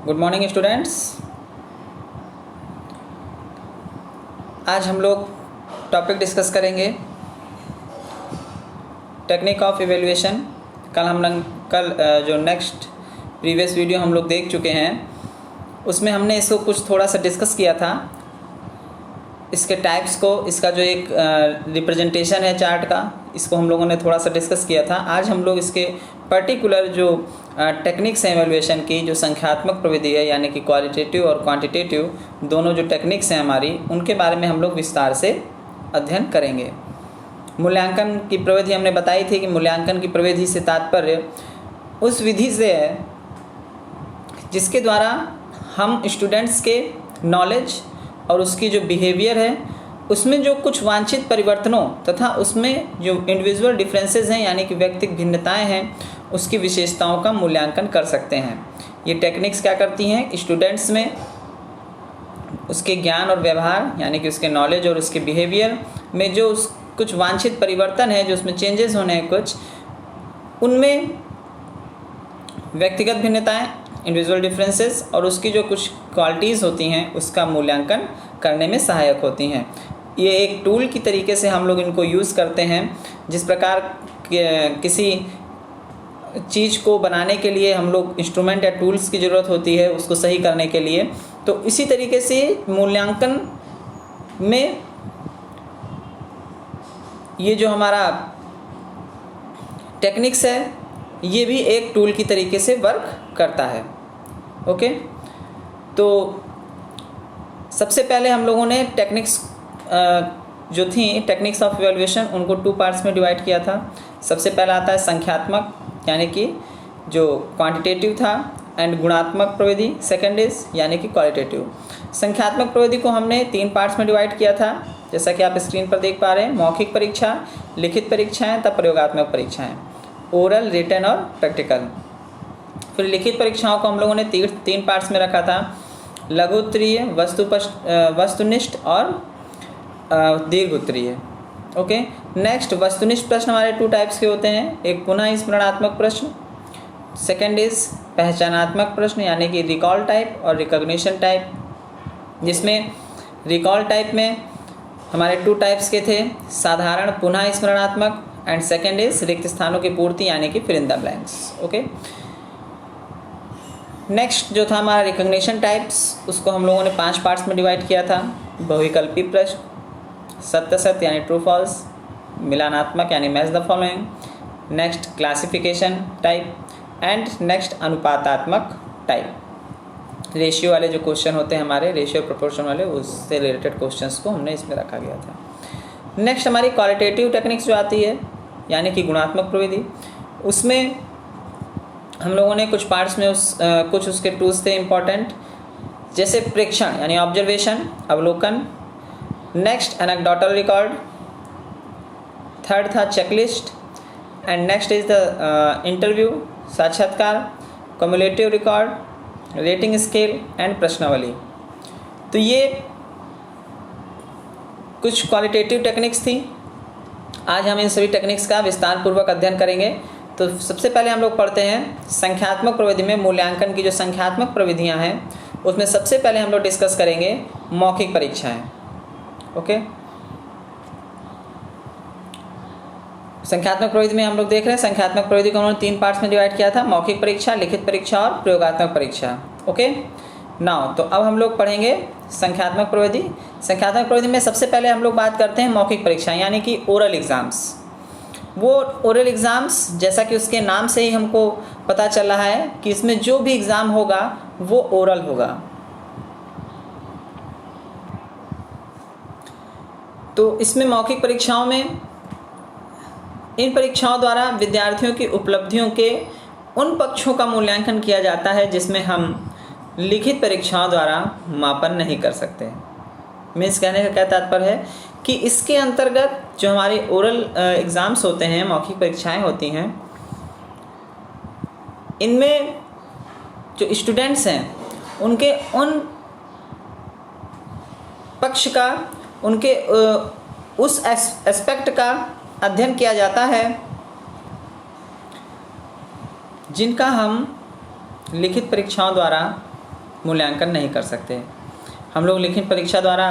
Good morning students. आज हम लोग टॉपिक डिस्कस करेंगे टेक्निक ऑफ इवैल्यूएशन। कल जो नेक्स्ट प्रीवियस वीडियो हम लोग देख चुके हैं उसमें हमने इसको कुछ थोड़ा सा डिस्कस किया था, इसके टाइप्स को, इसका जो एक रिप्रेजेंटेशन है चार्ट का, इसको हम लोगों ने थोड़ा सा डिस्कस किया था। आज हम लोग इसके पर्टिकुलर जो टेक्निक्स हैं एवेल्यूएशन की, जो संख्यात्मक प्रविधि है यानी कि क्वालिटेटिव और क्वांटिटेटिव दोनों जो टेक्निक्स हैं हमारी, उनके बारे में हम लोग विस्तार से अध्ययन करेंगे। मूल्यांकन की प्रविधि हमने बताई थी कि मूल्यांकन की प्रविधि से तात्पर्य उस विधि से है जिसके द्वारा हम स्टूडेंट्स के नॉलेज और उसकी जो बिहेवियर है उसमें जो कुछ वांछित परिवर्तनों तथा उसमें जो इंडिविजुअल डिफरेंसेस हैं यानी कि व्यक्तिगत भिन्नताएं हैं उसकी विशेषताओं का मूल्यांकन कर सकते हैं। ये टेक्निक्स क्या करती हैं, स्टूडेंट्स में उसके ज्ञान और व्यवहार यानी कि उसके नॉलेज और उसके बिहेवियर में जो कुछ वांछित परिवर्तन है, जो उसमें चेंजेस होने हैं कुछ, उनमें व्यक्तिगत भिन्नताएं, इंडिविजुअल डिफरेंसेस और उसकी जो कुछ क्वालिटीज़ होती हैं उसका मूल्यांकन करने में सहायक होती हैं। ये एक टूल की तरीके से हम लोग इनको यूज़ करते हैं। जिस प्रकार किसी चीज़ को बनाने के लिए हम लोग इंस्ट्रूमेंट या टूल्स की ज़रूरत होती है उसको सही करने के लिए, तो इसी तरीके से मूल्यांकन में ये जो हमारा टेक्निक्स है ये भी एक टूल की तरीके से वर्क करता है। ओके, तो सबसे पहले हम लोगों ने टेक्निक्स जो थी टेक्निक्स ऑफ इवैल्यूएशन उनको 2 पार्ट्स में डिवाइड किया था। सबसे पहला आता है संख्यात्मक यानी कि जो क्वांटिटेटिव था, एंड गुणात्मक प्रविधि सेकंड इज यानी कि क्वालिटेटिव। संख्यात्मक प्रविधि को हमने 3 पार्ट्स में डिवाइड किया था, जैसा कि आप स्क्रीन पर देख पा रहे हैं। मौखिक परीक्षा, लिखित परीक्षाएँ, तब प्रयोगात्मक परीक्षाएँ, ओरल, रिटन और प्रैक्टिकल। फिर लिखित परीक्षाओं को हम लोगों ने 3 पार्ट्स में रखा था, लघु उत्तरीय, वस्तुनिष्ठ और दीर्घ उत्तरीय। ओके, नेक्स्ट वस्तुनिष्ठ प्रश्न हमारे 2 टाइप्स के होते हैं, एक पुनः स्मरणात्मक प्रश्न, सेकंड इज पहचानात्मक प्रश्न यानी कि रिकॉल टाइप और रिकॉग्निशन टाइप। जिसमें रिकॉल टाइप में हमारे 2 टाइप्स के थे, साधारण पुनः स्मरणात्मक एंड सेकंड इज रिक्त स्थानों की पूर्ति यानी कि fill in the blanks. Okay, next जो था हमारा रिकॉग्निशन टाइप्स, उसको हम लोगों ने 5 पार्ट्स में डिवाइड किया था। बहुविकल्पी प्रश्न, सत्य सत्य यानी ट्रू फॉल्स, मिलानात्मक यानी match the following, next classification type and next अनुपातात्मक टाइप। रेशियो वाले जो क्वेश्चन होते हैं हमारे, रेशियो प्रोपोर्शन वाले, उससे रिलेटेड क्वेश्चंस को हमने इसमें रखा गया था। नेक्स्ट हमारी क्वालिटेटिव टेक्निक्स जो आती है यानी कि गुणात्मक प्रविधि, उसमें हम लोगों ने कुछ पार्ट्स में कुछ उसके टूल्स थे इम्पॉर्टेंट, जैसे प्रेक्षण यानी ऑब्जर्वेशन, अवलोकन, नेक्स्ट एनेक्डोटल रिकॉर्ड, थर्ड था checklist and next is the interview, साक्षात्कार, cumulative record, rating scale and प्रश्नावली। तो ये कुछ क्वालिटेटिव टेक्निक्स थी। आज हम इन सभी टेक्निक्स का विस्तार पूर्वक अध्ययन करेंगे। तो सबसे पहले हम लोग पढ़ते हैं संख्यात्मक प्रविधि में मूल्यांकन की जो संख्यात्मक प्रविधियां हैं उसमें सबसे पहले हम लोग डिस्कस करेंगे मौखिक परीक्षाएं। ओके, संख्यात्मक प्रविधि में हम लोग देख रहे हैं संख्यात्मक प्रविधि को उन्होंने 3 पार्ट्स में डिवाइड किया था, मौखिक परीक्षा, लिखित परीक्षा और प्रयोगात्मक परीक्षा। ओके, नाउ तो अब हम लोग पढ़ेंगे संख्यात्मक प्रविधि। संख्यात्मक प्रविधि में सबसे पहले हम लोग बात करते हैं मौखिक परीक्षा यानी कि ओरल एग्ज़ाम्स। वो ओरल एग्ज़ाम्स जैसा कि उसके नाम से ही हमको पता चल रहा है कि इसमें जो भी एग्ज़ाम होगा वो ओरल होगा। तो इसमें मौखिक परीक्षाओं में इन परीक्षाओं द्वारा विद्यार्थियों की उपलब्धियों के उन पक्षों का मूल्यांकन किया जाता है जिसमें हम लिखित परीक्षाओं द्वारा मापन नहीं कर सकते। मीन्स कहने का क्या तात्पर्य है कि इसके अंतर्गत जो हमारे ओरल एग्ज़ाम्स होते हैं, मौखिक परीक्षाएं होती हैं, इनमें जो स्टूडेंट्स हैं उनके उन पक्ष का, उनके उस एस्पेक्ट का अध्ययन किया जाता है जिनका हम लिखित परीक्षाओं द्वारा मूल्यांकन नहीं कर सकते। हम लोग लिखित परीक्षा द्वारा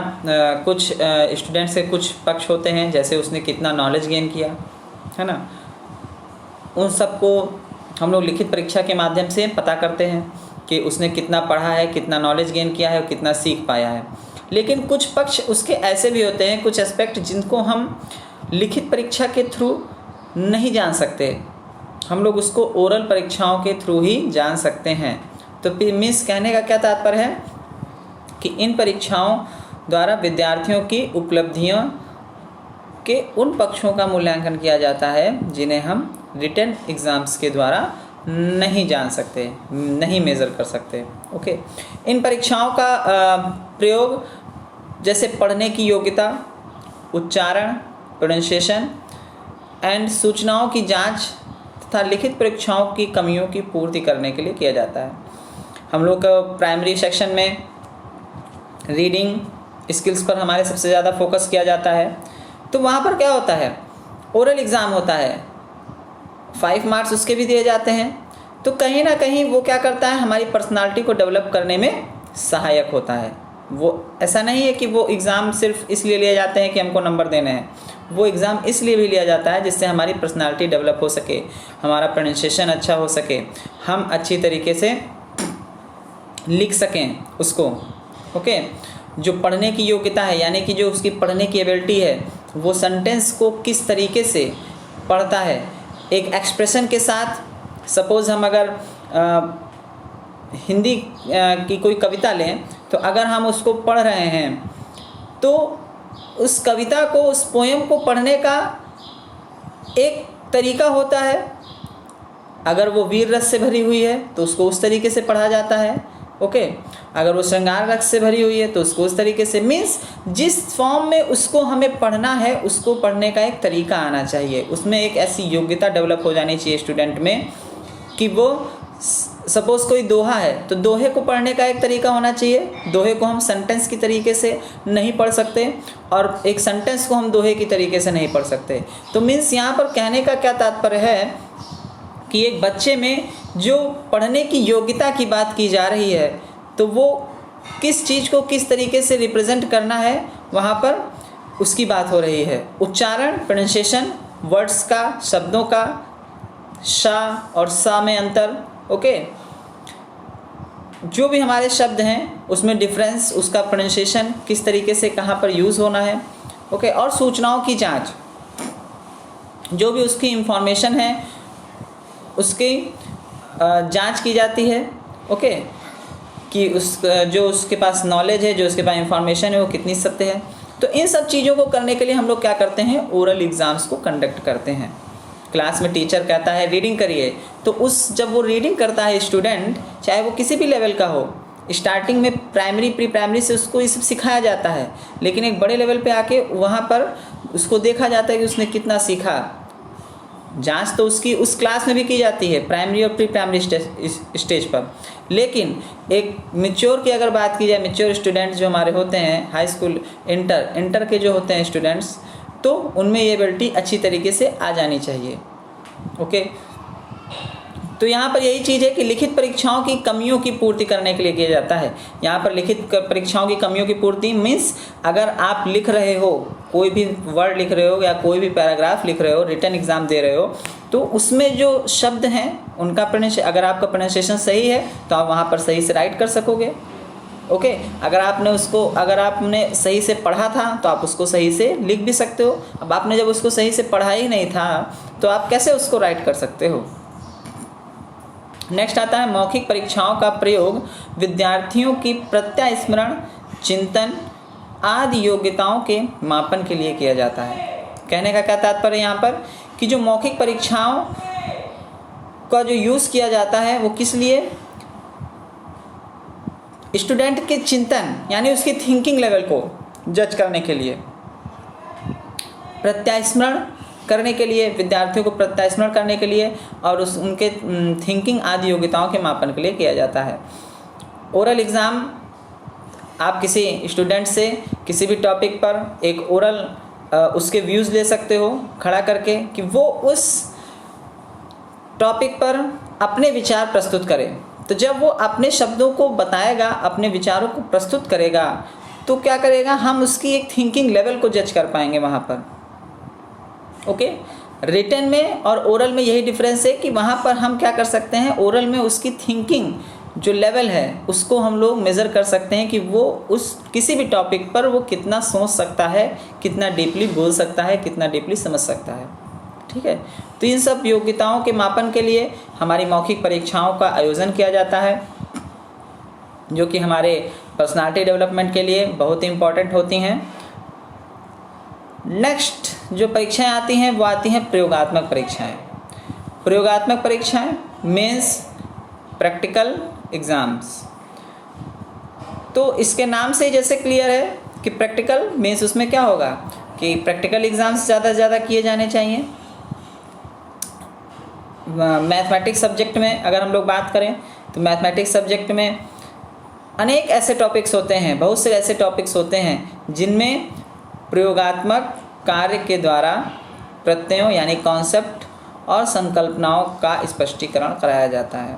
कुछ स्टूडेंट्स के कुछ पक्ष होते हैं, जैसे उसने कितना नॉलेज गेन किया है ना, उन सबको हम लोग लिखित परीक्षा के माध्यम से पता करते हैं कि उसने कितना पढ़ा है, कितना नॉलेज गेन किया है और कितना सीख पाया है। लेकिन कुछ पक्ष उसके ऐसे भी होते हैं, कुछ एस्पेक्ट जिनको हम लिखित परीक्षा के थ्रू नहीं जान सकते, हम लोग उसको ओरल परीक्षाओं के थ्रू ही जान सकते हैं। तो मीन्स कहने का क्या तात्पर्य है कि इन परीक्षाओं द्वारा विद्यार्थियों की उपलब्धियों के उन पक्षों का मूल्यांकन किया जाता है जिन्हें हम रिटन एग्ज़ाम्स के द्वारा नहीं जान सकते, नहीं मेज़र कर सकते। ओके, इन परीक्षाओं का प्रयोग जैसे पढ़ने की योग्यता, उच्चारण, प्रोनाउंसिएशन एंड सूचनाओं की जांच तथा लिखित परीक्षाओं की कमियों की पूर्ति करने के लिए किया जाता है। हम लोग का प्राइमरी सेक्शन में रीडिंग स्किल्स पर हमारे सबसे ज़्यादा फोकस किया जाता है। तो वहाँ पर क्या होता है, ओरल एग्ज़ाम होता है, 5 मार्क्स उसके भी दिए जाते हैं। तो कहीं ना कहीं वो क्या करता है, हमारी पर्सनालिटी को डेवलप करने में सहायक होता है। वो ऐसा नहीं है कि वो एग्ज़ाम सिर्फ इसलिए लिए जाते हैं कि हमको नंबर देने हैं, वो एग्ज़ाम इसलिए भी लिया जाता है जिससे हमारी पर्सनालिटी डेवलप हो सके, हमारा प्रोनाउंसिएशन अच्छा हो सके, हम अच्छी तरीके से लिख सकें उसको। ओके, जो पढ़ने की योग्यता है, यानी कि जो उसकी पढ़ने की एबिलिटी है, वो सेंटेंस को किस तरीके से पढ़ता है, एक एक्सप्रेशन के साथ। सपोज़ हम अगर हिंदी की कोई कविता लें, तो अगर हम उसको पढ़ रहे हैं तो उस कविता को, उस पोएम को पढ़ने का एक तरीका होता है। अगर वो वीर रस से भरी हुई है तो उसको उस तरीके से पढ़ा जाता है। ओके, अगर वो श्रृंगार रस से भरी हुई है तो उसको उस तरीके से, मीन्स जिस फॉर्म में उसको हमें पढ़ना है उसको पढ़ने का एक तरीका आना चाहिए। उसमें एक ऐसी योग्यता डेवलप हो जानी चाहिए स्टूडेंट में कि वो, सपोज़ कोई दोहा है तो दोहे को पढ़ने का एक तरीका होना चाहिए। दोहे को हम सेंटेंस की तरीके से नहीं पढ़ सकते और एक सेंटेंस को हम दोहे की तरीके से नहीं पढ़ सकते। तो मीन्स यहाँ पर कहने का क्या तात्पर्य है कि एक बच्चे में जो पढ़ने की योग्यता की बात की जा रही है, तो वो किस चीज़ को किस तरीके से रिप्रेजेंट करना है, वहाँ पर उसकी बात हो रही है। उच्चारण, प्रोनाउंसिएशन, वर्ड्स का, शब्दों का, शा और सा में अंतर। ओके, जो भी हमारे शब्द हैं उसमें डिफरेंस, उसका प्रोनाउंसिएशन किस तरीके से कहाँ पर यूज़ होना है। ओके, और सूचनाओं की जांच, जो भी उसकी इंफॉर्मेशन है उसकी जांच की जाती है। ओके, कि जो उसके पास नॉलेज है, जो उसके पास इंफॉर्मेशन है, वो कितनी सत्य है। तो इन सब चीज़ों को करने के लिए हम लोग क्या करते हैं, ओरल एग्ज़ाम्स को कंडक्ट करते हैं। क्लास में टीचर कहता है रीडिंग करिए, तो जब वो रीडिंग करता है स्टूडेंट, चाहे वो किसी भी लेवल का हो, स्टार्टिंग में प्राइमरी, प्री प्राइमरी से उसको ये सब सिखाया जाता है, लेकिन एक बड़े लेवल पे आके वहाँ पर उसको देखा जाता है कि उसने कितना सीखा। जांच तो उसकी उस क्लास में भी की जाती है, प्राइमरी और प्री प्राइमरी स्टेज पर। लेकिन एक मैच्योर की अगर बात की जाए, मैच्योर स्टूडेंट्स जो हमारे होते हैं, हाई स्कूल, इंटर के जो होते हैं स्टूडेंट्स, तो उनमें ये एबिलिटी अच्छी तरीके से आ जानी चाहिए। ओके, तो यहाँ पर यही चीज़ है कि लिखित परीक्षाओं की कमियों की पूर्ति करने के लिए किया जाता है। यहाँ पर लिखित परीक्षाओं की कमियों की पूर्ति मीन्स, अगर आप लिख रहे हो, कोई भी वर्ड लिख रहे हो या कोई भी पैराग्राफ लिख रहे हो, रिटन एग्ज़ाम दे रहे हो, तो उसमें जो शब्द हैं उनका प्रोनाउंसिएशन, अगर आपका प्रोनाउंसिएशन सही है तो आप वहाँ पर सही से राइट कर सकोगे। ओके, अगर आपने सही से पढ़ा था तो आप उसको सही से लिख भी सकते हो। अब आपने जब उसको सही से पढ़ा ही नहीं था तो आप कैसे उसको राइट कर सकते हो। नेक्स्ट आता है मौखिक परीक्षाओं का प्रयोग विद्यार्थियों की प्रत्यास्मरण, चिंतन आदि योग्यताओं के मापन के लिए किया जाता है। कहने का क्या तात्पर्य यहाँ पर कि जो मौखिक परीक्षाओं का जो यूज़ किया जाता है वो किस लिए, स्टूडेंट के चिंतन यानी उसकी थिंकिंग लेवल को जज करने के लिए, प्रत्यास्मरण करने के लिए, विद्यार्थियों को प्रत्यास्मरण करने के लिए, और उनके थिंकिंग आदि योग्यताओं के मापन के लिए किया जाता है। ओरल एग्ज़ाम, आप किसी स्टूडेंट से किसी भी टॉपिक पर एक ओरल उसके व्यूज़ ले सकते हो खड़ा करके कि वो उस टॉपिक पर अपने विचार प्रस्तुत करे। तो जब वो अपने शब्दों को बताएगा, अपने विचारों को प्रस्तुत करेगा, तो क्या करेगा, हम उसकी एक थिंकिंग लेवल को जज कर पाएंगे वहाँ पर। ओके, रिटन में और ओरल में यही डिफरेंस है कि वहाँ पर हम क्या कर सकते हैं, ओरल में उसकी थिंकिंग जो लेवल है उसको हम लोग मेज़र कर सकते हैं कि वो उस किसी भी टॉपिक पर वो कितना सोच सकता है, कितना डीपली बोल सकता है, कितना डीपली समझ सकता है। ठीक है, तो इन सब योग्यताओं के मापन के लिए हमारी मौखिक परीक्षाओं का आयोजन किया जाता है, जो कि हमारे पर्सनालिटी डेवलपमेंट के लिए बहुत ही इम्पॉर्टेंट होती हैं। नेक्स्ट जो परीक्षाएं आती हैं वो आती हैं प्रयोगात्मक परीक्षाएं। प्रयोगात्मक परीक्षाएं मीन्स प्रैक्टिकल एग्ज़ाम्स। तो इसके नाम से जैसे क्लियर है कि प्रैक्टिकल मीन्स उसमें क्या होगा कि प्रैक्टिकल एग्ज़ाम्स ज़्यादा से ज़्यादा किए जाने चाहिए। मैथमेटिक्स सब्जेक्ट में अगर हम लोग बात करें तो मैथमेटिक्स सब्जेक्ट में अनेक ऐसे टॉपिक्स होते हैं, बहुत से ऐसे टॉपिक्स होते हैं जिनमें प्रयोगात्मक कार्य के द्वारा प्रत्ययों यानी कॉन्सेप्ट और संकल्पनाओं का स्पष्टीकरण कराया जाता है।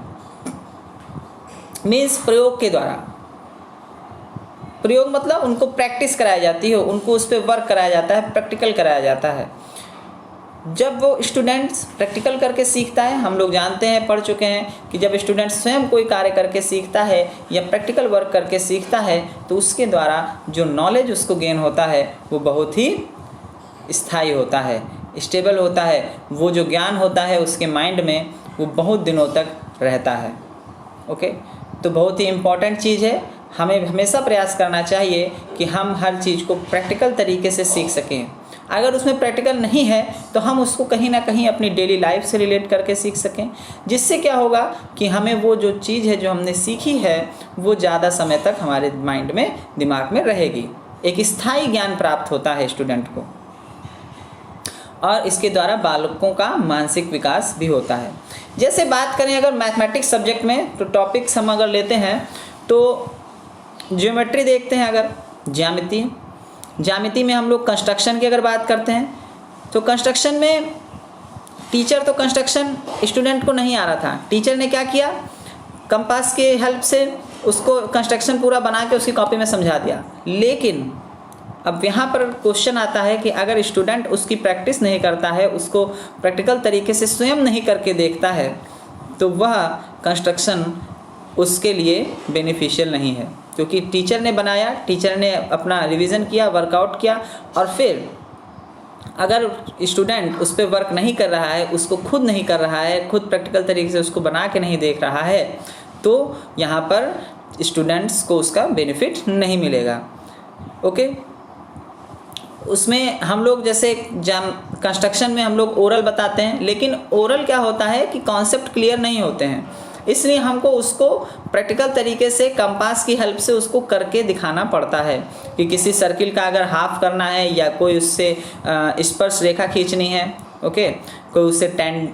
मीन्स प्रयोग के द्वारा, प्रयोग मतलब उनको प्रैक्टिस कराई जाती है, उनको उस पर वर्क कराया जाता है, प्रैक्टिकल कराया जाता है। जब वो स्टूडेंट्स प्रैक्टिकल करके सीखता है, हम लोग जानते हैं, पढ़ चुके हैं कि जब स्टूडेंट स्वयं कोई कार्य करके सीखता है या प्रैक्टिकल वर्क करके सीखता है तो उसके द्वारा जो नॉलेज उसको गेन होता है वो बहुत ही स्थायी होता है, स्टेबल होता है। वो जो ज्ञान होता है उसके माइंड में वो बहुत दिनों तक रहता है। ओके, तो बहुत ही इम्पॉर्टेंट चीज़ है, हमें हमेशा प्रयास करना चाहिए कि हम हर चीज़ को प्रैक्टिकल तरीके से सीख सकें। अगर उसमें प्रैक्टिकल नहीं है तो हम उसको कहीं ना कहीं अपनी डेली लाइफ से रिलेट करके सीख सकें, जिससे क्या होगा कि हमें वो जो चीज़ है जो हमने सीखी है वो ज़्यादा समय तक हमारे माइंड में, दिमाग में रहेगी। एक स्थायी ज्ञान प्राप्त होता है स्टूडेंट को, और इसके द्वारा बालकों का मानसिक विकास भी होता है। जैसे बात करें अगर मैथमेटिक्स सब्जेक्ट में, तो टॉपिक्स हम अगर लेते हैं तो ज्योमेट्री देखते हैं, अगर ज्यामिति में हम लोग कंस्ट्रक्शन की अगर बात करते हैं तो कंस्ट्रक्शन में टीचर तो कंस्ट्रक्शन स्टूडेंट को नहीं आ रहा था, टीचर ने क्या किया, कंपास के हेल्प से उसको कंस्ट्रक्शन पूरा बना के उसकी कॉपी में समझा दिया। लेकिन अब यहाँ पर क्वेश्चन आता है कि अगर स्टूडेंट उसकी प्रैक्टिस नहीं करता है, उसको प्रैक्टिकल तरीके से स्वयं नहीं करके देखता है, तो वह कंस्ट्रक्शन उसके लिए बेनिफिशियल नहीं है, क्योंकि टीचर ने बनाया, टीचर ने अपना रिवीजन किया, वर्कआउट किया, और फिर अगर स्टूडेंट उस पर वर्क नहीं कर रहा है, उसको खुद नहीं कर रहा है, खुद प्रैक्टिकल तरीके से उसको बना के नहीं देख रहा है, तो यहाँ पर स्टूडेंट्स को उसका बेनिफिट नहीं मिलेगा। ओके, उसमें हम लोग जैसे कंस्ट्रक्शन में हम लोग ओरल बताते हैं, लेकिन ओरल क्या होता है कि कॉन्सेप्ट क्लियर नहीं होते हैं, इसलिए हमको उसको प्रैक्टिकल तरीके से कंपास की हेल्प से उसको करके दिखाना पड़ता है कि किसी सर्किल का अगर हाफ करना है या कोई उससे स्पर्श रेखा खींचनी है, ओके, कोई उससे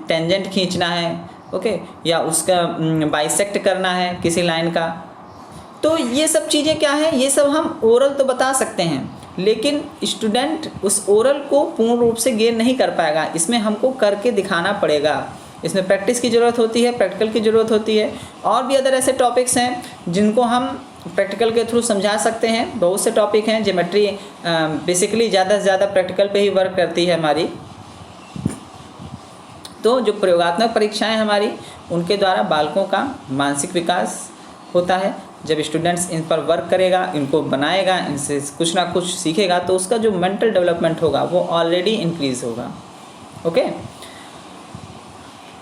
टेंजेंट खींचना है, ओके, या उसका बाइसेक्ट करना है किसी लाइन का, तो ये सब चीज़ें क्या हैं, ये सब हम ओरल तो बता सकते हैं, लेकिन स्टूडेंट उस ओरल को पूर्ण रूप से गेन नहीं कर पाएगा। इसमें हमको करके दिखाना पड़ेगा, इसमें प्रैक्टिस की ज़रूरत होती है, प्रैक्टिकल की ज़रूरत होती है। और भी अदर ऐसे टॉपिक्स हैं जिनको हम प्रैक्टिकल के थ्रू समझा सकते हैं। बहुत से टॉपिक हैं, ज्योमेट्री बेसिकली ज़्यादा से ज़्यादा प्रैक्टिकल पे ही वर्क करती है हमारी। तो जो प्रयोगात्मक परीक्षाएं हमारी, उनके द्वारा बालकों का मानसिक विकास होता है। जब स्टूडेंट्स इन पर वर्क करेगा, इनको बनाएगा, इनसे कुछ ना कुछ सीखेगा, तो उसका जो मेंटल डेवलपमेंट होगा वो ऑलरेडी इंक्रीज होगा। ओके,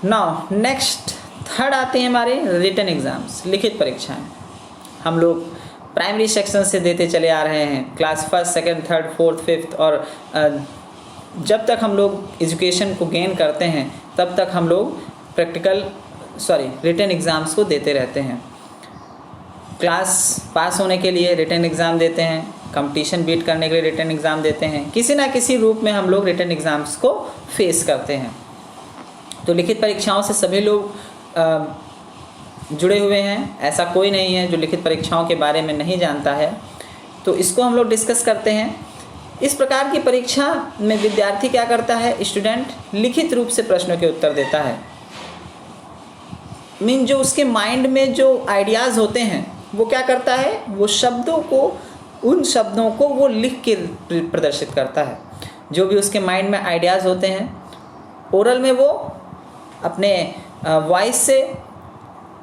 नाउ नेक्स्ट थर्ड आते हैं हमारे रिटन एग्ज़ाम्स, लिखित परीक्षाएं। हम लोग प्राइमरी सेक्शन से देते चले आ रहे हैं, class first, second, third, fourth, fifth, और जब तक हम लोग एजुकेशन को गेन करते हैं तब तक हम लोग रिटन एग्ज़ाम्स को देते रहते हैं। क्लास पास होने के लिए रिटन एग्ज़ाम देते हैं, कंपटीशन बीट करने के लिए रिटन एग्ज़ाम देते हैं, किसी ना किसी रूप में हम लोग रिटन एग्ज़ाम्स को फेस करते हैं। तो लिखित परीक्षाओं से सभी लोग जुड़े हुए हैं, ऐसा कोई नहीं है जो लिखित परीक्षाओं के बारे में नहीं जानता है। तो इसको हम लोग डिस्कस करते हैं। इस प्रकार की परीक्षा में विद्यार्थी क्या करता है, स्टूडेंट लिखित रूप से प्रश्नों के उत्तर देता है। मीन जो उसके माइंड में जो आइडियाज़ होते हैं वो क्या करता है, वो शब्दों को, उन शब्दों को वो लिख के प्रदर्शित करता है। जो भी उसके माइंड में आइडियाज़ होते हैं ओरल में वो अपने वॉइस से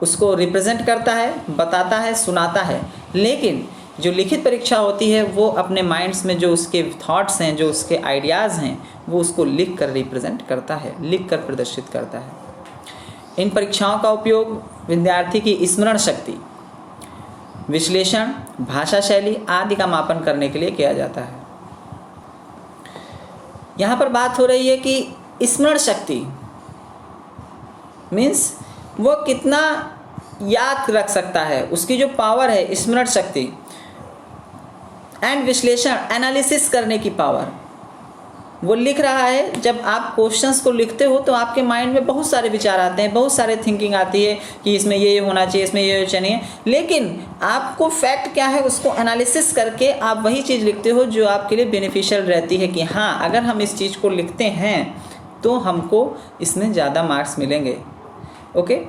उसको रिप्रेजेंट करता है, बताता है, सुनाता है। लेकिन जो लिखित परीक्षा होती है वो अपने माइंड्स में जो उसके थॉट्स हैं, जो उसके आइडियाज़ हैं, वो उसको लिख कर रिप्रेजेंट करता है, लिख कर प्रदर्शित करता है। इन परीक्षाओं का उपयोग विद्यार्थी की स्मरण शक्ति, विश्लेषण, भाषा शैली आदि का मापन करने के लिए किया जाता है। यहाँ पर बात हो रही है कि स्मरण शक्ति मीन्स वो कितना याद रख सकता है, उसकी जो पावर है स्मरण शक्ति, एंड विश्लेषण एनालिसिस करने की पावर। वो लिख रहा है, जब आप क्वेश्चंस को लिखते हो तो आपके माइंड में बहुत सारे विचार आते हैं, बहुत सारे थिंकिंग आती है कि इसमें ये होना चाहिए, इसमें ये चाहिए, लेकिन आपको फैक्ट क्या है उसको एनालिसिस करके आप वही चीज़ लिखते हो जो आपके लिए बेनिफिशियल रहती है कि हाँ अगर हम इस चीज़ को लिखते हैं तो हमको इसमें ज़्यादा मार्क्स मिलेंगे। ओके।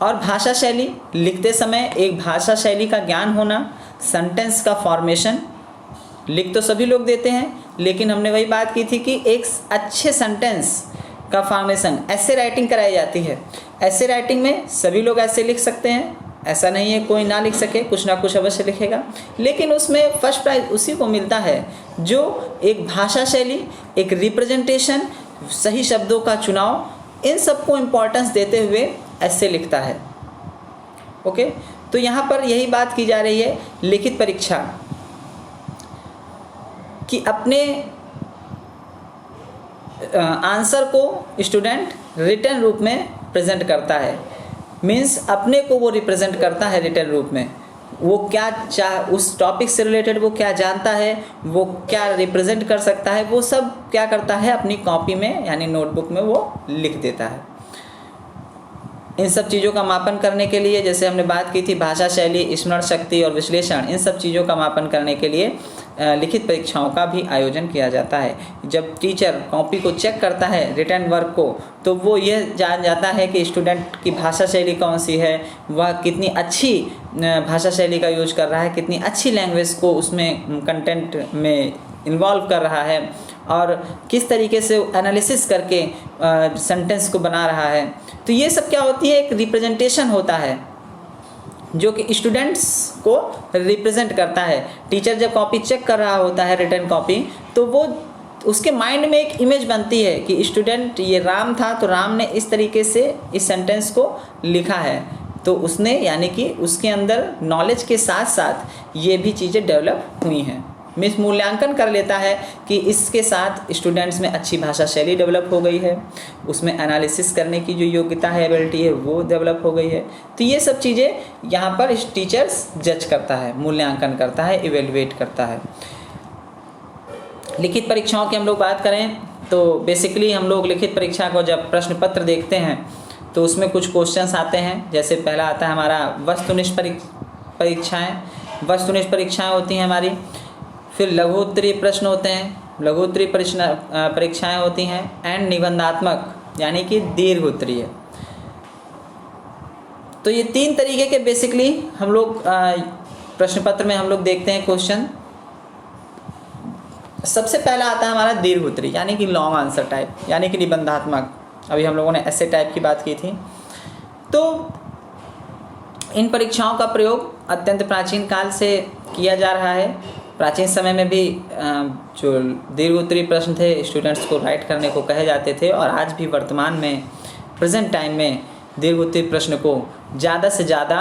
और भाषा शैली, लिखते समय एक भाषा शैली का ज्ञान होना, सेंटेंस का फॉर्मेशन, लिख तो सभी लोग देते हैं लेकिन हमने वही बात की थी कि एक अच्छे सेंटेंस का फॉर्मेशन, ऐसे राइटिंग कराई जाती है। ऐसे राइटिंग में सभी लोग ऐसे लिख सकते हैं, ऐसा नहीं है कोई ना लिख सके, कुछ ना कुछ अवश्य लिखेगा, लेकिन उसमें फर्स्ट प्राइज उसी को मिलता है जो एक भाषा शैली, एक रिप्रेजेंटेशन, सही शब्दों का चुनाव, इन सबको इम्पोर्टेंस देते हुए ऐसे लिखता है। ओके। तो यहाँ पर यही बात की जा रही है लिखित परीक्षा कि अपने आंसर को स्टूडेंट रिटन रूप में प्रेजेंट करता है, मीन्स अपने को वो रिप्रेजेंट करता है रिटन रूप में। वो क्या उस टॉपिक से रिलेटेड वो क्या जानता है, वो क्या रिप्रेजेंट कर सकता है, वो सब क्या करता है अपनी कॉपी में यानी नोटबुक में वो लिख देता है। इन सब चीज़ों का मापन करने के लिए, जैसे हमने बात की थी भाषा शैली, स्मरण शक्ति और विश्लेषण, इन सब चीज़ों का मापन करने के लिए लिखित परीक्षाओं का भी आयोजन किया जाता है। जब टीचर कॉपी को चेक करता है रिटन वर्क को, तो वो ये जान जाता है कि स्टूडेंट की भाषा शैली कौन सी है, वह कितनी अच्छी भाषा शैली का यूज कर रहा है, कितनी अच्छी लैंग्वेज को उसमें कंटेंट में इन्वॉल्व कर रहा है और किस तरीके से एनालिसिस करके सेंटेंस को बना रहा है। तो ये सब क्या होती है, एक रिप्रेजेंटेशन होता है जो कि स्टूडेंट्स को रिप्रेजेंट करता है। टीचर जब कॉपी चेक कर रहा होता है रिटन कॉपी, तो वो उसके माइंड में एक इमेज बनती है कि स्टूडेंट ये राम था तो राम ने इस तरीके से इस सेंटेंस को लिखा है, तो उसने यानी कि उसके अंदर नॉलेज के साथ साथ ये भी चीज़ें डेवलप हुई हैं। मीन्स मूल्यांकन कर लेता है कि इसके साथ स्टूडेंट्स में अच्छी भाषा शैली डेवलप हो गई है, उसमें एनालिसिस करने की जो योग्यता है, एबिलिटी है, वो डेवलप हो गई है। तो ये सब चीज़ें यहाँ पर टीचर्स जज करता है, मूल्यांकन करता है, इवेलुएट करता है। लिखित परीक्षाओं की हम लोग बात करें तो बेसिकली हम लोग लिखित परीक्षा को जब प्रश्न पत्र देखते हैं तो उसमें कुछ क्वेश्चंस आते हैं। जैसे पहला आता है हमारा वस्तुनिष्ठ परीक्षाएँ, वस्तुनिष्ठ परीक्षाएँ होती हैं हमारी। फिर लघुत्तरीय प्रश्न होते हैं, लघुत्तरीय परीक्षाएँ होती हैं, एंड निबंधात्मक यानी कि दीर्घ उत्तरीय। तो ये तीन तरीके के बेसिकली हम लोग प्रश्न पत्र में हम लोग देखते हैं क्वेश्चन। सबसे पहला आता है हमारा दीर्घ उत्तरीय यानी कि लॉन्ग आंसर टाइप यानी कि निबंधात्मक। अभी हम लोगों ने ऐसे टाइप की बात की थी। तो इन परीक्षाओं का प्रयोग अत्यंत प्राचीन काल से किया जा रहा है। प्राचीन समय में भी जो दीर्घ उत्तरीय प्रश्न थे स्टूडेंट्स को राइट करने को कहे जाते थे, और आज भी वर्तमान में प्रेजेंट टाइम में दीर्घ उत्तरीय प्रश्न को ज़्यादा से ज़्यादा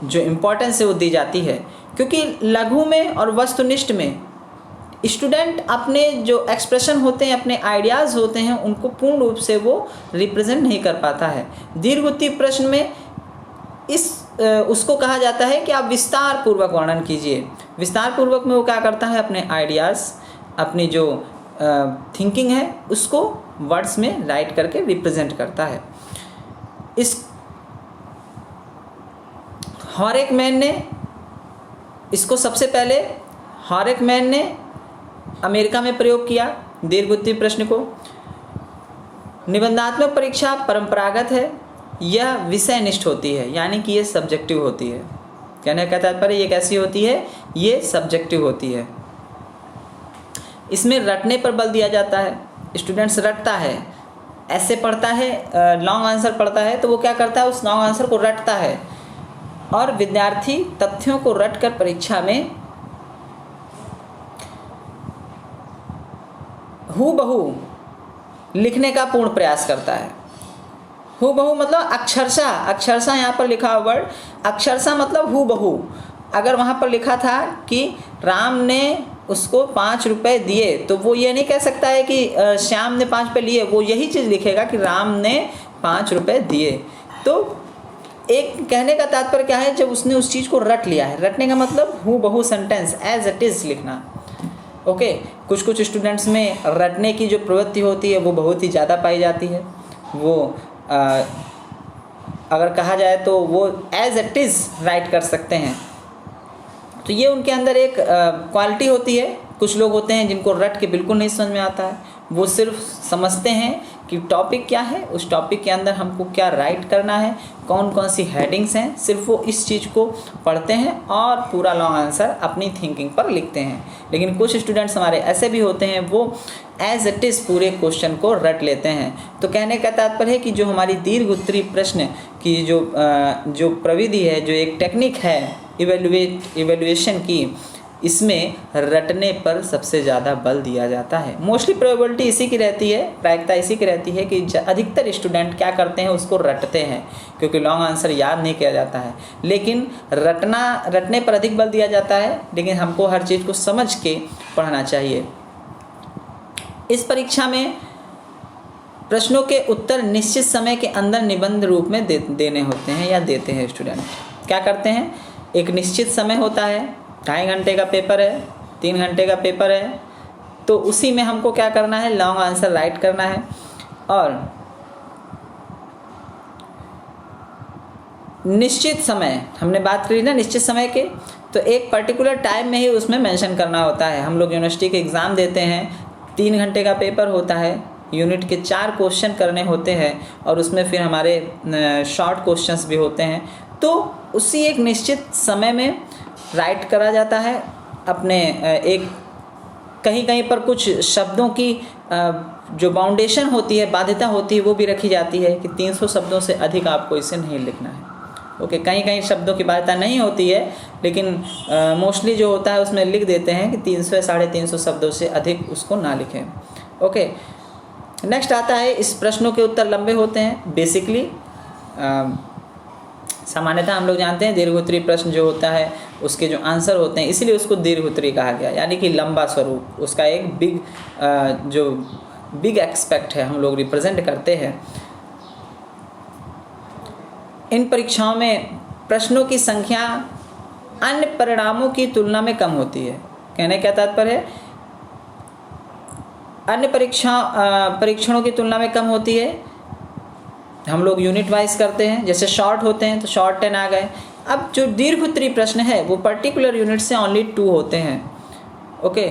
जो इम्पोर्टेंस है वो दी जाती है, क्योंकि लघु में और वस्तुनिष्ठ में स्टूडेंट अपने जो एक्सप्रेशन होते हैं, अपने आइडियाज़ होते हैं, उनको पूर्ण रूप से वो रिप्रेजेंट नहीं कर पाता है। दीर्घ उत्तरीय प्रश्न में उसको कहा जाता है कि आप विस्तार पूर्वक वर्णन कीजिए। विस्तार पूर्वक में वो क्या करता है, अपने आइडियाज़, अपनी जो थिंकिंग है उसको वर्ड्स में राइट करके रिप्रेजेंट करता है। इस हॉरेकमैन ने इसको सबसे पहले हॉरेकमैन ने अमेरिका में प्रयोग किया दीर्घ उत्तरीय प्रश्न को। निबंधात्मक परीक्षा परंपरागत है, यह विषयनिष्ठ होती है, यानी कि ये सब्जेक्टिव होती है। कहने का तात्पर्य ये कैसी होती है, ये सब्जेक्टिव होती है। इसमें रटने पर बल दिया जाता है। स्टूडेंट्स रटता है, ऐसे पढ़ता है, लॉन्ग आंसर पढ़ता है तो वो क्या करता है, उस लॉन्ग आंसर को रटता है। और विद्यार्थी तथ्यों को रटकर परीक्षा में हूबहू लिखने का पूर्ण प्रयास करता है। हूबहू मतलब अक्षरशः यहाँ पर लिखा हुआ वर्ड अक्षरशः मतलब हूबहू। अगर वहाँ पर लिखा था कि राम ने उसको 5 रुपए दिए, तो वो ये नहीं कह सकता है कि श्याम ने 5 रुपए लिए, वो यही चीज़ लिखेगा कि राम ने 5 रुपए दिए। तो एक कहने का तात्पर्य क्या है, जब उसने उस चीज़ को रट लिया है। रटने का मतलब हूबहू सेंटेंस एज इट इज़ लिखना। ओके, कुछ स्टूडेंट्स में रटने की जो प्रवृत्ति होती है वो बहुत ही ज़्यादा पाई जाती है। वो अगर कहा जाए तो वो एज इट इज़ राइट कर सकते हैं, तो ये उनके अंदर एक क्वालिटी होती है। कुछ लोग होते हैं जिनको रट के बिल्कुल नहीं समझ में आता है, वो सिर्फ समझते हैं कि टॉपिक क्या है, उस टॉपिक के अंदर हमको क्या राइट करना है, कौन कौन सी हेडिंग्स हैं, सिर्फ वो इस चीज़ को पढ़ते हैं और पूरा लॉन्ग आंसर अपनी थिंकिंग पर लिखते हैं। लेकिन कुछ स्टूडेंट्स हमारे ऐसे भी होते हैं, वो एज इट इज़ पूरे क्वेश्चन को रट लेते हैं। तो कहने का तात्पर्य है कि जो हमारी दीर्घ उत्तरीय प्रश्न की जो प्रविधि है, जो एक टेक्निक है इवेल्युएशन की, इसमें रटने पर सबसे ज़्यादा बल दिया जाता है। मोस्टली प्रोबेबिलिटी इसी की रहती है, प्रायिकता इसी की रहती है कि अधिकतर स्टूडेंट क्या करते हैं, उसको रटते हैं, क्योंकि लॉन्ग आंसर याद नहीं किया जाता है। लेकिन रटने पर अधिक बल दिया जाता है, लेकिन हमको हर चीज़ को समझ के पढ़ना चाहिए। इस परीक्षा में प्रश्नों के उत्तर निश्चित समय के अंदर निबंध रूप में देने होते हैं या देते हैं। स्टूडेंट क्या करते हैं, एक निश्चित समय होता है, 2.5 घंटे का पेपर है, 3 घंटे का पेपर है, तो उसी में हमको क्या करना है, लॉन्ग आंसर राइट करना है। और निश्चित समय, हमने बात करी ना निश्चित समय के, तो एक पर्टिकुलर टाइम में ही उसमें मेंशन करना होता है। हम लोग यूनिवर्सिटी के एग्ज़ाम देते हैं, 3 घंटे का पेपर होता है, यूनिट के 4 क्वेश्चन करने होते हैं और उसमें फिर हमारे शॉर्ट क्वेश्चंस भी होते हैं। तो उसी एक निश्चित समय में राइट करा जाता है। अपने एक कहीं पर कुछ शब्दों की जो बाउंडेशन होती है, बाध्यता होती है, वो भी रखी जाती है कि 300 शब्दों से अधिक आपको इसे नहीं लिखना है। ओके, कहीं शब्दों की बाध्यता नहीं होती है, लेकिन मोस्टली जो होता है उसमें लिख देते हैं कि 300 या 350 शब्दों से अधिक उसको ना लिखें। ओके, नेक्स्ट आता है, इस प्रश्नों के उत्तर लंबे होते हैं। बेसिकली सामान्यतः हम लोग जानते हैं दीर्घ उत्तरीय प्रश्न जो होता है उसके जो आंसर होते हैं, इसीलिए उसको दीर्घ उत्तरीय कहा गया, यानी कि लंबा स्वरूप, उसका एक बिग एक्सपेक्ट है, हम लोग रिप्रेजेंट करते हैं। इन परीक्षाओं में प्रश्नों की संख्या अन्य परिणामों की तुलना में कम होती है। कहने का तात्पर्य है अन्य परीक्षणों की तुलना में कम होती है। हम लोग यूनिट वाइज करते हैं, जैसे शॉर्ट होते हैं तो शॉर्ट 10 आ गए। अब जो दीर्घ उत्तरीय प्रश्न है वो पर्टिकुलर यूनिट से ओनली 2 होते हैं। ओके,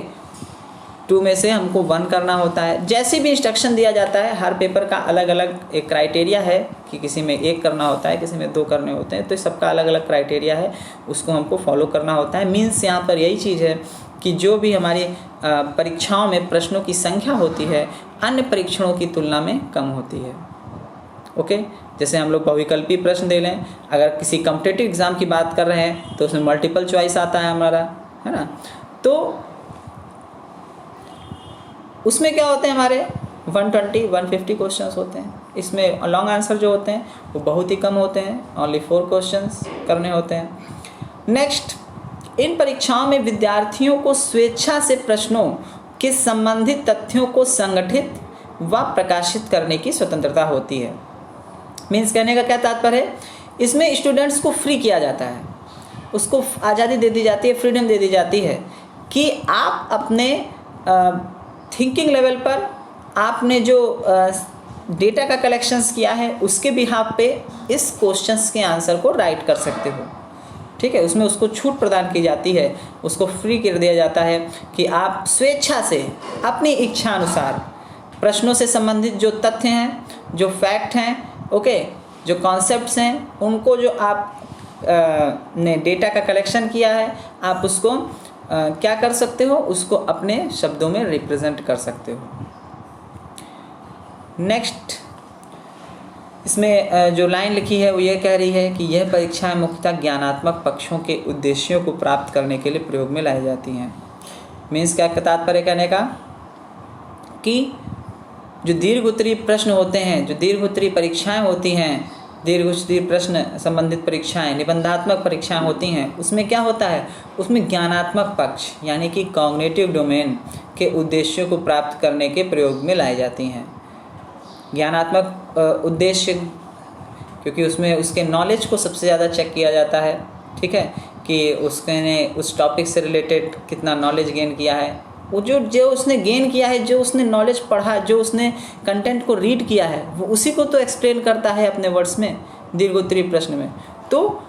2 में से हमको 1 करना होता है। जैसे भी इंस्ट्रक्शन दिया जाता है, हर पेपर का अलग अलग एक क्राइटेरिया है कि किसी में 1 करना होता है, किसी में 2 करने होते हैं, तो सबका अलग अलग क्राइटेरिया है, उसको हमको फॉलो करना होता है। मीन्स यहाँ पर यही चीज़ है कि जो भी हमारी परीक्षाओं में प्रश्नों की संख्या होती है अन्य परीक्षणों की तुलना में कम होती है। ओके, जैसे हम लोग बहुविकल्पी प्रश्न दे लें, अगर किसी कॉम्पिटिटिव एग्ज़ाम की बात कर रहे हैं तो उसमें मल्टीपल चॉइस आता है हमारा, है ना। तो उसमें क्या होते हैं, हमारे 120-150 क्वेश्चंस होते हैं। इसमें लॉन्ग आंसर जो होते हैं वो बहुत ही कम होते हैं, ओनली 4 क्वेश्चंस करने होते हैं। नेक्स्ट, इन परीक्षाओं में विद्यार्थियों को स्वेच्छा से प्रश्नों के संबंधित तथ्यों को संगठित व प्रकाशित करने की स्वतंत्रता होती है। मीन्स कहने का क्या तात्पर्य है, इसमें स्टूडेंट्स को फ्री किया जाता है, उसको आज़ादी दे दी जाती है, फ्रीडम दे दी जाती है कि आप अपने थिंकिंग लेवल पर आपने जो डेटा का कलेक्शंस किया है उसके बिहाफ पे इस क्वेश्चंस के आंसर को राइट कर सकते हो। ठीक है, उसमें उसको छूट प्रदान की जाती है, उसको फ्री कर दिया जाता है कि आप स्वेच्छा से अपनी इच्छा अनुसार प्रश्नों से संबंधित जो तथ्य हैं, जो फैक्ट हैं, ओके, जो कॉन्सेप्ट्स हैं, उनको जो आप ने डेटा का कलेक्शन किया है, आप उसको क्या कर सकते हो, उसको अपने शब्दों में रिप्रेजेंट कर सकते हो। नेक्स्ट इसमें जो लाइन लिखी है वो ये कह रही है कि यह परीक्षाएं मुख्यतः ज्ञानात्मक पक्षों के उद्देश्यों को प्राप्त करने के लिए प्रयोग में लाई जाती हैं। मीन्स क्या तात्पर्य कहने का कि जो दीर्घ उत्तरीय प्रश्न होते हैं, जो दीर्घ उत्तरीय परीक्षाएं होती हैं, दीर्घ उत्तरीय प्रश्न संबंधित परीक्षाएं, निबंधात्मक परीक्षाएं होती हैं, उसमें क्या होता है, उसमें ज्ञानात्मक पक्ष यानी कि कॉग्निटिव डोमेन के उद्देश्यों को प्राप्त करने के प्रयोग में लाई जाती हैं। ज्ञानात्मक उद्देश्य क्योंकि उसमें उसके नॉलेज को सबसे ज़्यादा चेक किया जाता है, ठीक है, कि उसने उस टॉपिक से रिलेटेड कितना नॉलेज गेन किया है, वो जो उसने गेन किया है, जो उसने नॉलेज पढ़ा, जो उसने कंटेंट को रीड किया है, वो उसी को तो एक्सप्लेन करता है अपने वर्ड्स में दीर्घ उत्तरीय प्रश्न में। तो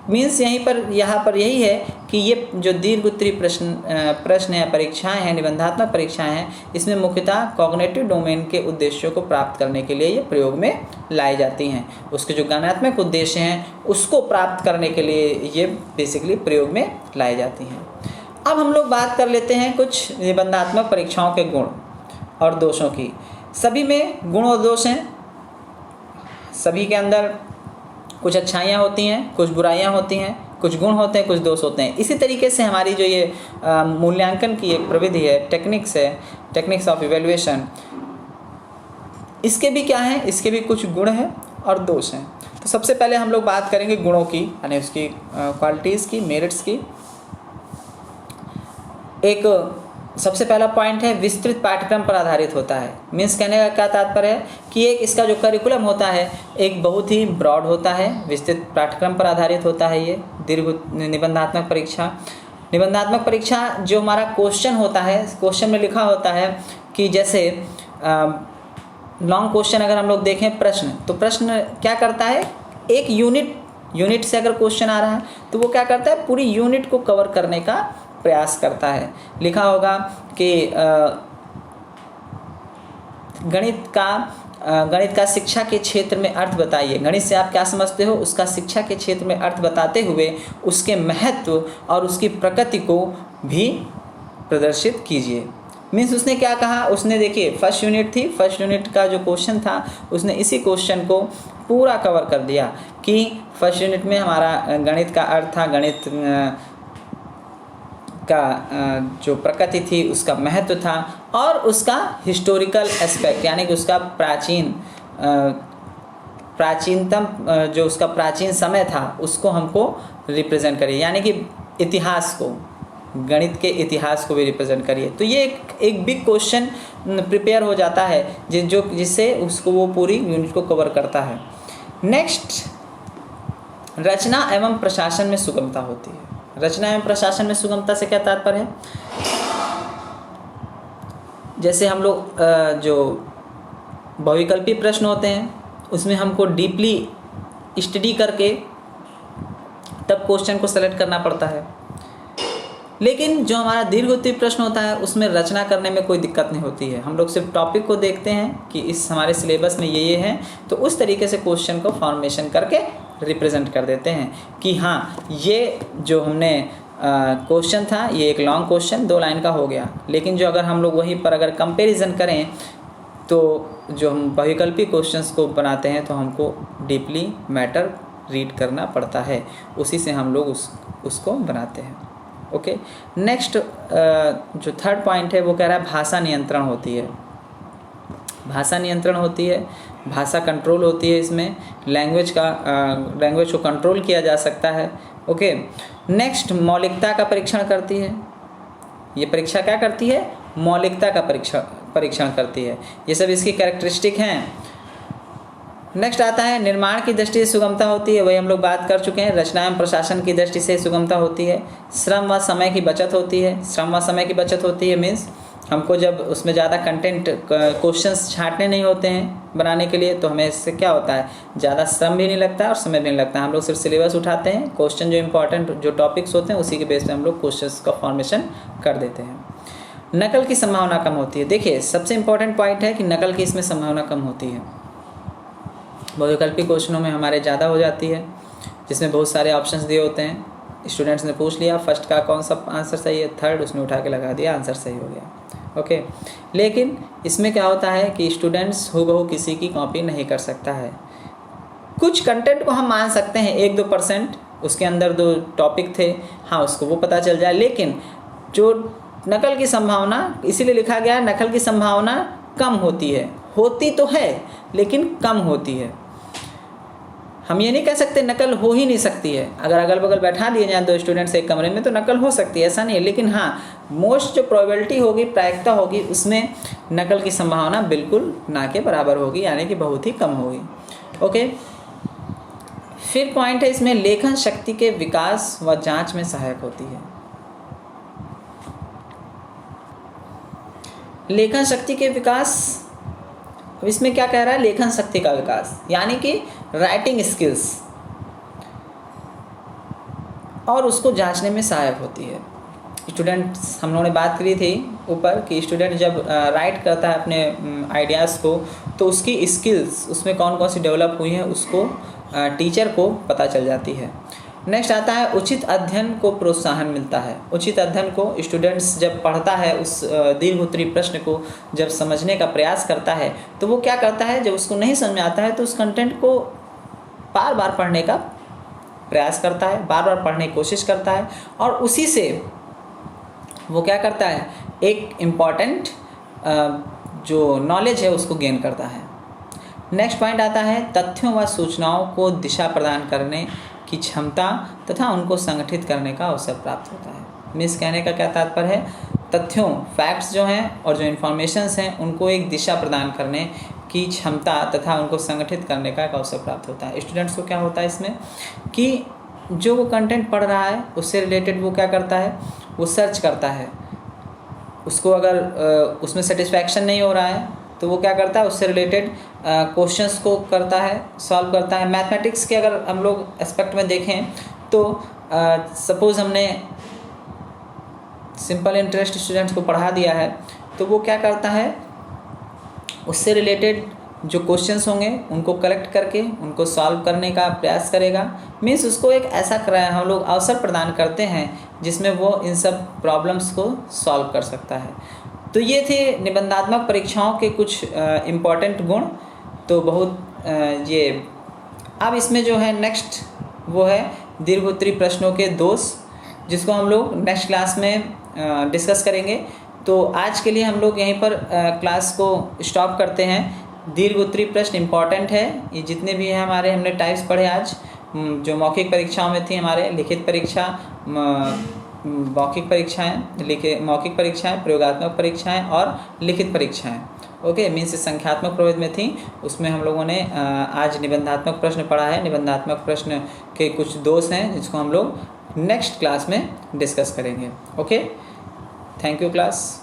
मीन्स यहाँ पर यही है कि ये जो दीर्घ उत्तरीय प्रश्न या परीक्षाएं हैं, निबंधात्मक परीक्षाएं हैं, इसमें मुख्यतः कॉग्निटिव डोमेन के उद्देश्यों को प्राप्त करने के लिए ये प्रयोग में लाई जाती हैं। उसके जो ज्ञानात्मक उद्देश्य हैं उसको प्राप्त करने के लिए ये बेसिकली प्रयोग में लाई जाती हैं। अब हम लोग बात कर लेते हैं कुछ निबंधात्मक परीक्षाओं के गुण और दोषों की। सभी में गुण और दोष हैं, सभी के अंदर कुछ अच्छाइयाँ होती हैं, कुछ बुराइयाँ होती हैं, कुछ गुण होते हैं, कुछ दोष होते हैं। इसी तरीके से हमारी जो ये मूल्यांकन की एक प्रविधि है, टेक्निक्स ऑफ इवैल्यूएशन, इसके भी क्या है, इसके भी कुछ गुण हैं और दोष हैं। तो सबसे पहले हम लोग बात करेंगे गुणों की, यानी उसकी क्वालिटीज़ की, मेरिट्स की। एक सबसे पहला पॉइंट है विस्तृत पाठ्यक्रम पर आधारित होता है। मीन्स कहने का क्या तात्पर्य है कि एक इसका जो करिकुलम होता है एक बहुत ही ब्रॉड होता है, विस्तृत पाठ्यक्रम पर आधारित होता है। ये दीर्घ निबंधात्मक परीक्षा जो हमारा क्वेश्चन होता है, क्वेश्चन में लिखा होता है कि जैसे लॉन्ग क्वेश्चन अगर हम लोग देखें प्रश्न, तो प्रश्न क्या करता है, एक यूनिट से अगर क्वेश्चन आ रहा है तो वो क्या करता है, पूरी यूनिट को कवर करने का प्रयास करता है। लिखा होगा कि गणित का शिक्षा के क्षेत्र में अर्थ बताइए। गणित से आप क्या समझते हो, उसका शिक्षा के क्षेत्र में अर्थ बताते हुए उसके महत्व और उसकी प्रकृति को भी प्रदर्शित कीजिए। मीन्स उसने क्या कहा, उसने देखिए फर्स्ट यूनिट का जो क्वेश्चन था उसने इसी क्वेश्चन को पूरा कवर कर दिया कि फर्स्ट यूनिट में हमारा गणित का अर्थ था, गणित का जो प्रकृति थी, उसका महत्व था और उसका हिस्टोरिकल एस्पेक्ट यानी कि उसका प्राचीनतम जो उसका प्राचीन समय था उसको हमको रिप्रेजेंट करिए, यानी कि इतिहास को, गणित के इतिहास को भी रिप्रेजेंट करिए। तो ये एक बिग क्वेश्चन प्रिपेयर हो जाता है जिससे उसको वो पूरी यूनिट को कवर करता है। नेक्स्ट, रचना एवं प्रशासन में सुगमता होती है। रचना एवं प्रशासन में सुगमता से क्या तात्पर्य है, जैसे हम लोग जो बहुविकल्पी प्रश्न होते हैं उसमें हमको डीपली स्टडी करके तब क्वेश्चन को सेलेक्ट करना पड़ता है, लेकिन जो हमारा दीर्घ उत्तरीय प्रश्न होता है उसमें रचना करने में कोई दिक्कत नहीं होती है। हम लोग सिर्फ टॉपिक को देखते हैं कि इस हमारे सिलेबस में ये है, तो उस तरीके से क्वेश्चन को फॉर्मेशन करके रिप्रेजेंट कर देते हैं कि हाँ ये जो हमने क्वेश्चन था ये एक लॉन्ग क्वेश्चन 2 लाइन का हो गया, लेकिन जो अगर हम लोग वहीं पर अगर कंपैरिजन करें तो जो हम बहुविकल्पी क्वेश्चंस को बनाते हैं तो हमको डीपली मैटर रीड करना पड़ता है, उसी से हम लोग उसको बनाते हैं। ओके, नेक्स्ट जो थर्ड पॉइंट है वो कह रहा है भाषा नियंत्रण होती है। भाषा नियंत्रण होती है, भाषा कंट्रोल होती है, इसमें लैंग्वेज को कंट्रोल किया जा सकता है। ओके, नेक्स्ट मौलिकता का परीक्षण करती है। ये परीक्षा क्या करती है, मौलिकता का परीक्षण करती है। ये सब इसकी कैरेक्टरिस्टिक हैं। नेक्स्ट आता है निर्माण की दृष्टि से सुगमता होती है, वही हम लोग बात कर चुके हैं। रचना एवं प्रशासन की दृष्टि से सुगमता होती है। श्रम व समय की बचत होती है। श्रम व समय की बचत होती है मीन्स हमको जब उसमें ज़्यादा कंटेंट क्वेश्चंस छांटने नहीं होते हैं बनाने के लिए, तो हमें इससे क्या होता है, ज़्यादा श्रम भी नहीं लगता और समय भी नहीं लगता। हम लोग सिर्फ सिलेबस उठाते हैं, क्वेश्चन जो इंपॉर्टेंट जो टॉपिक्स होते हैं उसी के बेस पे हम लोग क्वेश्चंस का फॉर्मेशन कर देते हैं। नकल की संभावना कम होती है। देखिए सबसे इम्पोर्टेंट पॉइंट है कि नकल की इसमें संभावना कम होती है। बहुविकल्पी क्वेश्चनों में हमारे ज़्यादा हो जाती है, जिसमें बहुत सारे ऑप्शंस दिए होते हैं। स्टूडेंट्स ने पूछ लिया फर्स्ट का कौन सा आंसर सही है, थर्ड उसने उठा के लगा दिया, आंसर सही हो गया। ओके, लेकिन इसमें क्या होता है कि स्टूडेंट्स हूबहू किसी की कॉपी नहीं कर सकता है। कुछ कंटेंट को हम मान सकते हैं 1-2%, उसके अंदर 2 टॉपिक थे, हाँ उसको वो पता चल जाए, लेकिन जो नकल की संभावना, इसीलिए लिखा गया है नकल की संभावना कम होती है। होती तो है लेकिन कम होती है। हम ये नहीं कह सकते नकल हो ही नहीं सकती है। अगर अगल बगल बैठा दिए जाए 2 स्टूडेंट्स एक कमरे में तो नकल हो सकती है, ऐसा नहीं है, लेकिन हाँ मोस्ट जो प्रोबेबिलिटी होगी, प्रायिकता होगी, उसमें नकल की संभावना बिल्कुल ना के बराबर होगी, यानी कि बहुत ही कम होगी। ओके, फिर पॉइंट है इसमें लेखन शक्ति के विकास व जांच में सहायक होती है। लेखन शक्ति के विकास, अब इसमें क्या कह रहा है, लेखन शक्ति का विकास यानी कि राइटिंग स्किल्स, और उसको जांचने में सहायक होती है। स्टूडेंट्स, हम लोगों ने बात करी थी ऊपर कि स्टूडेंट जब राइट करता है अपने आइडियाज़ को, तो उसकी स्किल्स उसमें कौन कौन सी डेवलप हुई हैं उसको टीचर को पता चल जाती है। नेक्स्ट आता है उचित अध्ययन को प्रोत्साहन मिलता है। उचित अध्ययन को स्टूडेंट्स जब पढ़ता है, उस दीर्घ उत्तरी प्रश्न को जब समझने का प्रयास करता है, तो वो क्या करता है, जब उसको नहीं समझ में आता है तो उस कंटेंट को बार बार पढ़ने का प्रयास करता है, बार बार पढ़ने की कोशिश करता है, और उसी से वो क्या करता है, एक इम्पॉर्टेंट जो नॉलेज है उसको गेन करता है। नेक्स्ट पॉइंट आता है तथ्यों व सूचनाओं को दिशा प्रदान करने की क्षमता तथा उनको संगठित करने का अवसर प्राप्त होता है। मीन्स कहने का क्या तात्पर्य है, तथ्यों, फैक्ट्स जो हैं और जो इन्फॉर्मेशंस हैं उनको एक दिशा प्रदान करने की क्षमता तथा उनको संगठित करने का एक अवसर प्राप्त होता है। स्टूडेंट्स को क्या होता है इसमें कि जो वो कंटेंट पढ़ रहा है उससे रिलेटेड वो क्या करता है, वो सर्च करता है। उसको अगर उसमें सेटिस्फैक्शन नहीं हो रहा है तो वो क्या करता है, उससे रिलेटेड क्वेश्चंस को करता है, सॉल्व करता है। मैथमेटिक्स के अगर हम लोग एस्पेक्ट में देखें तो सपोज़ हमने सिंपल इंटरेस्ट स्टूडेंट्स को पढ़ा दिया है, तो वो क्या करता है, उससे रिलेटेड जो क्वेश्चंस होंगे उनको कलेक्ट करके उनको सॉल्व करने का प्रयास करेगा। मीन्स उसको एक ऐसा हम लोग अवसर प्रदान करते हैं जिसमें वो इन सब प्रॉब्लम्स को सॉल्व कर सकता है। तो ये थे निबंधात्मक परीक्षाओं के कुछ इम्पॉर्टेंट गुण। तो बहुत ये अब इसमें जो है नेक्स्ट वो है दीर्घ उत्तरी प्रश्नों के दोष, जिसको हम लोग नेक्स्ट क्लास में डिस्कस करेंगे। तो आज के लिए हम लोग यहीं पर क्लास को स्टॉप करते हैं। दीर्घ उत्तरी प्रश्न इम्पॉर्टेंट है, ये जितने भी हैं हमारे हमने टाइप्स पढ़े आज, जो मौखिक परीक्षाओं में थी हमारे, लिखित परीक्षा, मौखिक परीक्षाएं, प्रयोगात्मक परीक्षाएं और लिखित परीक्षाएं। ओके, मीन्स संख्यात्मक प्रविधि में थी, उसमें हम लोगों ने आज निबंधात्मक प्रश्न पढ़ा है। निबंधात्मक प्रश्न के कुछ दोष हैं जिसको हम लोग नेक्स्ट क्लास में डिस्कस करेंगे। Okay, thank you class.